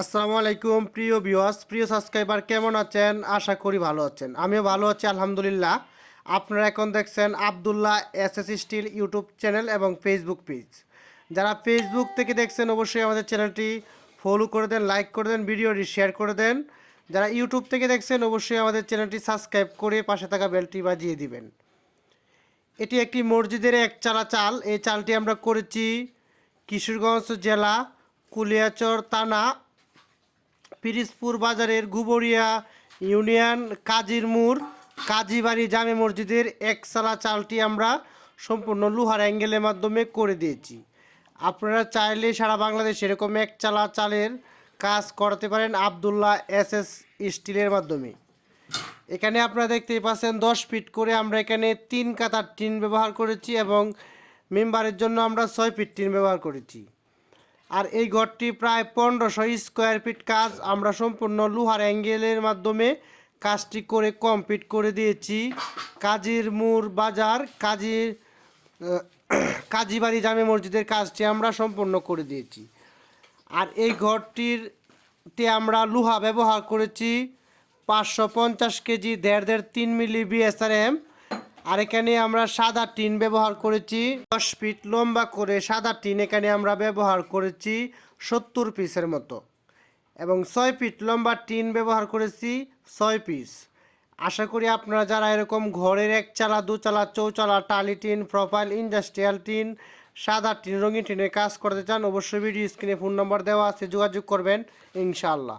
আসসালামু আলাইকুম প্রিয় ভিউয়ার্স, প্রিয় সাবস্ক্রাইবার, কেমন আছেন? আশা করি ভালো আছেন। আমিও ভালো আছি আলহামদুলিল্লাহ। আপনারা এখন দেখছেন Abdullah SS still YouTube channel এবং ফেসবুক পেজ। যারা ফেসবুক থেকে দেখছেন অবশ্যই আমাদের চ্যানেলটি ফলো করে দেন, লাইক করে দেন, ভিডিওটি শেয়ার করে দেন। যারা ইউটিউব থেকে দেখছেন অবশ্যই আমাদের চ্যানেলটি সাবস্ক্রাইব করে পাশে থাকা বেলটি বাজিয়ে দিবেন। এটি একটি মসজিদের একচালা চাল। এই চালটি আমরা করেছি কিশোরগঞ্জ জেলা কুলিয়াচর থানা পিরিজপুর বাজারের গুবরিয়া ইউনিয়ন কাজীরমুর কাজীবাড়ি জামে মসজিদের একচালা চালটি আমরা সম্পূর্ণ লোহার অ্যাঙ্গেলের মাধ্যমে করে দিয়েছি। আপনারা চাইলে সারা বাংলাদেশে এরকম একচালা চালের কাজ করাতে পারেন আব্দুল্লাহ এসএস স্টিলের মাধ্যমে। এখানে আপনারা দেখতেই পাচ্ছেন 10 ফিট করে আমরা এখানে 3 কাতার টিন ব্যবহার করেছি এবং মেম্বারের জন্য আমরা 6 ফিট টিন ব্যবহার করেছি। আর এই ঘরটি প্রায় 1500 স্কোয়ার ফিট কাজ আমরা সম্পূর্ণ লোহার অ্যাঙ্গেলের মাধ্যমে কাজটি করে কমপ্লিট করে দিয়েছি। কাজীরমুর বাজার কাজীবাড়ি জামে মসজিদের কাজটি আমরা সম্পূর্ণ করে দিয়েছি। আর এই ঘরটিতে আমরা লোহা ব্যবহার করেছি 550 কেজি 1.5-3 মিলি বিএসআরএম। আর এখানে আমরা সাদা টিন ব্যবহার করেছি 10 ফিট লম্বা করে সাদা টিন এখানে আমরা ব্যবহার করেছি 70 পিসের মতো, এবং 6 ফিট লম্বা টিন ব্যবহার করেছি 6 পিস। আশা করি আপনারা যারা এরকম ঘরের একচালা, দুচালা, চৌচালা, টালি টিন, প্রোফাইল, ইন্ডাস্ট্রিয়াল টিন, সাদা টিন, রঙিন টিনের কাজ করতে চান অবশ্যই ভিডিও স্ক্রিনে ফোন নম্বর দেওয়া আছে, যোগাযোগ করবেন ইনশাআল্লাহ।